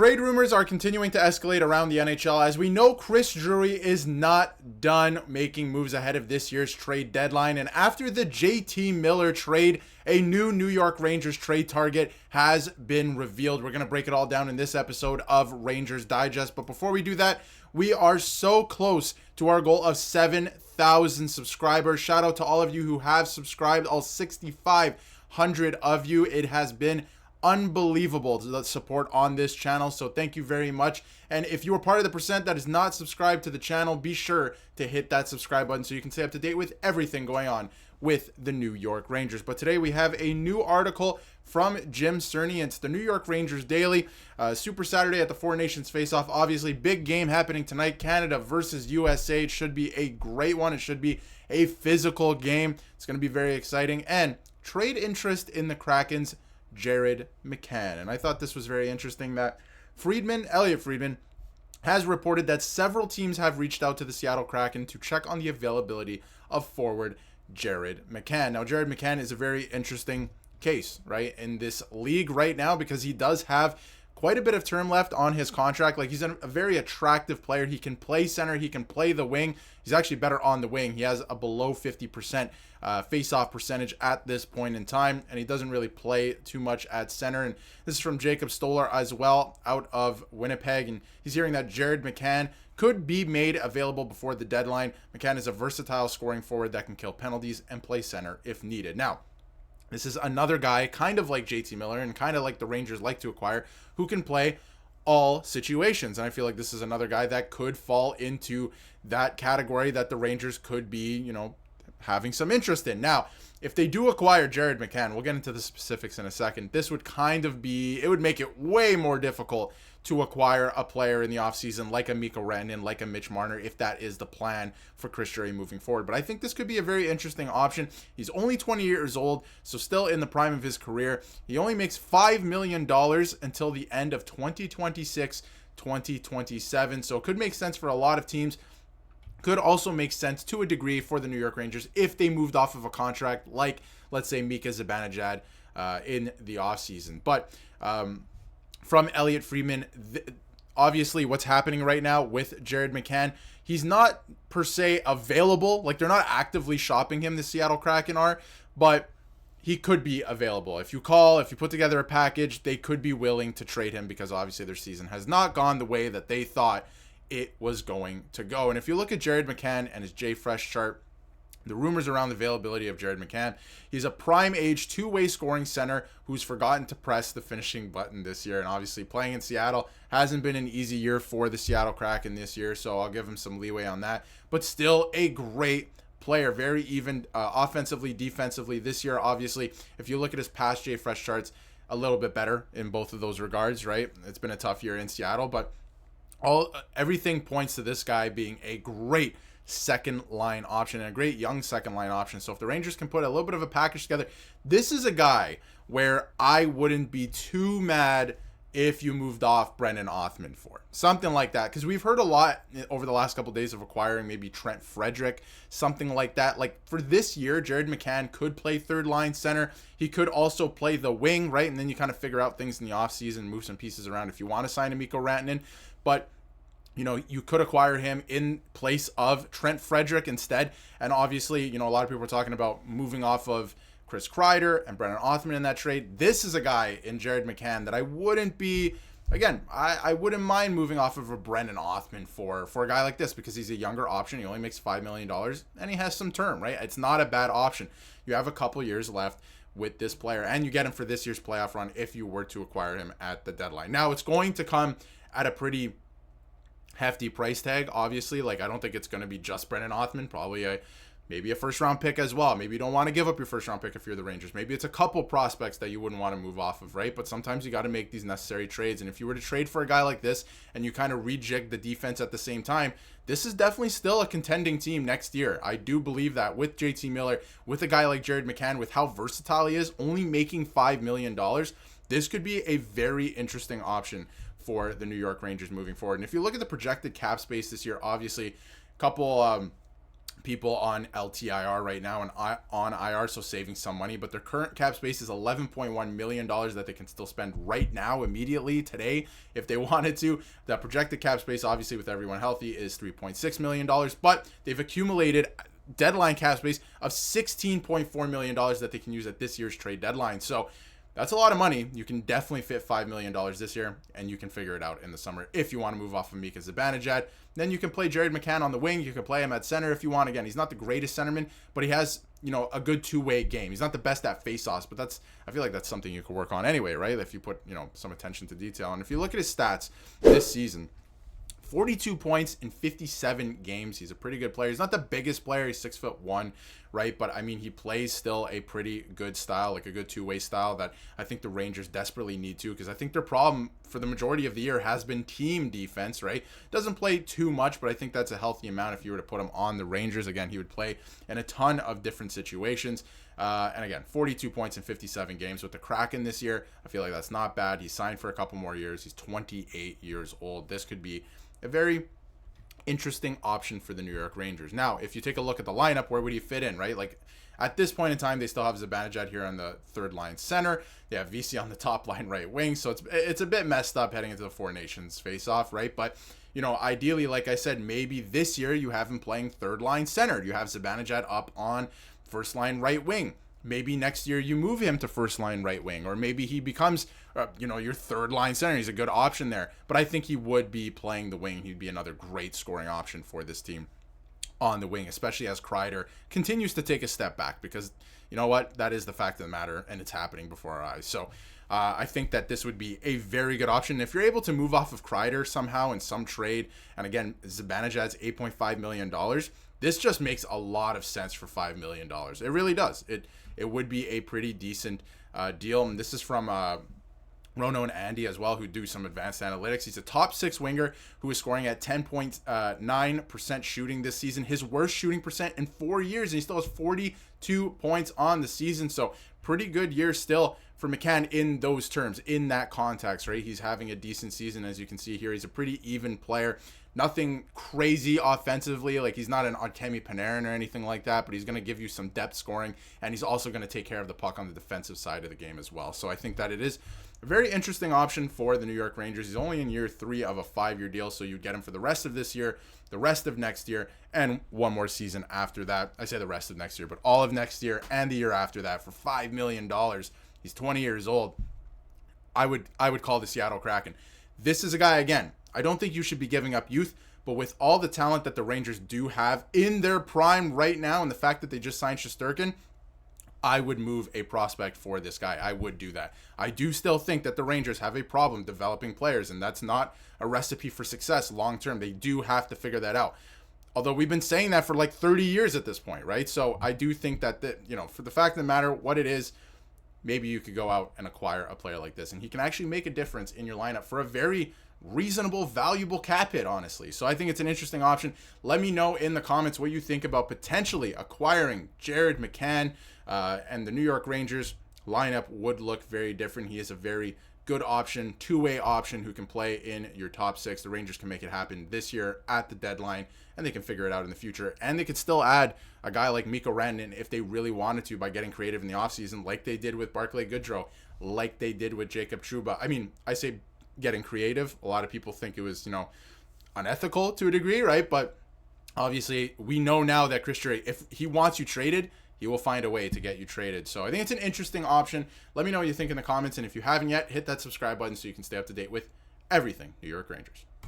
Trade rumors are continuing to escalate around the NHL. As we know, Chris Drury is not done making moves ahead of this year's trade deadline. And after the JT Miller trade, a new New York Rangers trade target has been revealed. We're going to break it all down in this episode of Rangers Digest. But before we do that, we are so close to our goal of 7,000 subscribers. Shout out to all of you who have subscribed, all 6,500 of you. It has been unbelievable the support on this channel, so thank you very much. And if you are part of the percent that is not subscribed to the channel, be sure to hit that subscribe button so you can stay up to date with everything going on with the New York Rangers. But today we have a new article from Jim Cerny. It's the New York Rangers Daily. Super Saturday at the Four Nations face-off. Obviously, big game happening tonight. Canada versus USA. It should be a great one. It should be a physical game. It's going to be very exciting. And trade interest in the Kraken's Jared McCann. And I thought this was very interesting that Elliot Friedman, has reported that several teams have reached out to the Seattle Kraken to check on the availability of forward Jared McCann. Now, Jared McCann is a very interesting case, right, in this league right now because he does have quite a bit of term left on his contract. Like, he's a very attractive player. He can play center. He can play the wing. He's actually better on the wing. He has a below 50% face-off percentage at this point in time, and he doesn't really play too much at center. And this is from Jacob Stoller as well, out of Winnipeg, and he's hearing that Jared McCann could be made available before the deadline. McCann is a versatile scoring forward that can kill penalties and play center if needed. Now, this is another guy, kind of like JT Miller and kind of like the Rangers like to acquire, who can play all situations. And I feel like this is another guy that could fall into that category that the Rangers could be, having some interest in. Now, if they do acquire Jared McCann, we'll get into the specifics in a second. This would it would make it way more difficult to acquire a player in the offseason like a Mika Zibanejad, like a Mitch Marner, if that is the plan for Chris Drury moving forward. But I think this could be a very interesting option. He's only 20 years old, so still in the prime of his career. He only makes $5 million until the end of 2026, 2027. So it could make sense for a lot of teams. Could also make sense to a degree for the New York Rangers if they moved off of a contract like, let's say, Mika Zibanejad in the offseason. But from Elliot Friedman, obviously what's happening right now with Jared McCann, he's not per se available. Like, they're not actively shopping him, the Seattle Kraken are, but he could be available. If you put together a package, they could be willing to trade him because obviously their season has not gone the way that they thought it was going to go. And if you look at Jared McCann and his JFresh chart, the rumors around the availability of Jared McCann, he's a prime age two-way scoring center who's forgotten to press the finishing button this year. And obviously playing in Seattle hasn't been an easy year for the Seattle Kraken this year, so I'll give him some leeway on that. But still a great player, very even offensively, defensively this year. Obviously, if you look at his past JFresh charts, a little bit better in both of those regards, right? It's been a tough year in Seattle, but everything points to this guy being a great second line option and a great young second line option. So if the Rangers can put a little bit of a package together, this is a guy where I wouldn't be too mad if you moved off Brendan Othmann for something like that, because we've heard a lot over the last couple of days of acquiring maybe Trent Frederick, something like that. Like, for this year, Jared McCann could play third line center. He could also play the wing, right? And then you kind of figure out things in the offseason, move some pieces around if you want to sign a Mikko Rantanen. But you could acquire him in place of Trent Frederick instead. And obviously, a lot of people are talking about moving off of Chris Kreider and Brendan Othmann in that trade. This is a guy in Jared McCann that I wouldn't be, again, I wouldn't mind moving off of a Brendan Othmann for a guy like this, because he's a younger option. He only makes $5 million and he has some term, right? It's not a bad option. You have a couple years left with this player, and you get him for this year's playoff run if you were to acquire him at the deadline. Now, it's going to come at a pretty hefty price tag, obviously. Like, I don't think it's going to be just Brendan Othmann. Probably maybe a first round pick as well. Maybe you don't want to give up your first round pick if you're the Rangers. Maybe it's a couple prospects that you wouldn't want to move off of, right? But sometimes you got to make these necessary trades. And if you were to trade for a guy like this and you kind of rejig the defense at the same time, this is definitely still a contending team next year. I do believe that with JT Miller, with a guy like Jared McCann, with how versatile he is, only making $5 million, this could be a very interesting option for the New York Rangers moving forward. And if you look at the projected cap space this year, obviously a couple people on LTIR right now and on IR, so saving some money, but their current cap space is $11.1 million that they can still spend right now, immediately, today, if they wanted to. The projected cap space, obviously, with everyone healthy, is $3.6 million, but they've accumulated deadline cap space of $16.4 million that they can use at this year's trade deadline. So that's a lot of money. You can definitely fit $5 million this year, and you can figure it out in the summer if you want to move off of Mika Zibanejad. Then you can play Jared McCann on the wing. You can play him at center if you want. Again, he's not the greatest centerman, but he has, a good two-way game. He's not the best at face-offs, but I feel like that's something you could work on anyway, right? If you put, some attention to detail. And if you look at his stats this season, 42 points in 57 games. He's a pretty good player. He's not the biggest player. He's 6'1", right? But I mean, he plays still a pretty good style, like a good two-way style that I think the Rangers desperately need to, because I think their problem for the majority of the year has been team defense, right? Doesn't play too much, but I think that's a healthy amount if you were to put him on the Rangers. Again, he would play in a ton of different situations. And again, 42 points in 57 games with the Kraken this year. I feel like that's not bad. He's signed for a couple more years. He's 28 years old. This could be a very interesting option for the New York Rangers. Now, if you take a look at the lineup, where would he fit in, right? Like, at this point in time, they still have Zibanejad here on the third line center. They have VC on the top line right wing. So it's a bit messed up heading into the Four Nations face-off, right? But, ideally, like I said, maybe this year you have him playing third line center. You have Zibanejad up on first line right wing. Maybe next year you move him to first line right wing, or maybe he becomes, your third line center. He's a good option there. But I think he would be playing the wing. He'd be another great scoring option for this team on the wing, especially as Kreider continues to take a step back, because you know what? That is the fact of the matter, and it's happening before our eyes. So I think that this would be a very good option. If you're able to move off of Kreider somehow in some trade, and again, Zibanejad's $8.5 million, this just makes a lot of sense for $5 million. It really does. It would be a pretty decent deal. And this is from Rono and Andy as well, who do some advanced analytics. He's a top 6 winger who is scoring at 10.9% shooting this season. His worst shooting percent in 4 years, and he still has 42 points on the season. So pretty good year still for McCann in those terms, in that context, right? He's having a decent season, as you can see here. He's a pretty even player. Nothing crazy offensively, like he's not an Artemi Panarin or anything like that, but he's going to give you some depth scoring, and he's also going to take care of the puck on the defensive side of the game as well. So I think that it is a very interesting option for the New York Rangers. He's only in year 3 of a 5-year deal, so you get him for the rest of this year, the rest of next year, and one more season after that. I say the rest of next year, but all of next year and the year after that for $5 million. He's 20 years old. I would call the Seattle Kraken. This is a guy, again, I don't think you should be giving up youth, but with all the talent that the Rangers do have in their prime right now, and the fact that they just signed Shesterkin, I would move a prospect for this guy. I would do that. I do still think that the Rangers have a problem developing players, and that's not a recipe for success long term. They do have to figure that out. Although we've been saying that for like 30 years at this point, right? So I do think that, for the fact of the matter, what it is, maybe you could go out and acquire a player like this, and he can actually make a difference in your lineup for a very reasonable, valuable cap hit, honestly. So I think it's an interesting option. Let me know in the comments what you think about potentially acquiring Jared McCann, and the New York Rangers lineup would look very different. He is a very good option, two-way option who can play in your top 6. The Rangers can make it happen this year at the deadline, and they can figure it out in the future. And they could still add a guy like Mikko Rantanen if they really wanted to, by getting creative in the offseason, like they did with Barclay Goodrow, like they did with Jacob Trouba. I mean, I say getting creative. A lot of people think it was, unethical to a degree, right? But obviously, we know now that Chris Drury, if he wants you traded, he will find a way to get you traded. So I think it's an interesting option. Let me know what you think in the comments. And if you haven't yet, hit that subscribe button so you can stay up to date with everything New York Rangers.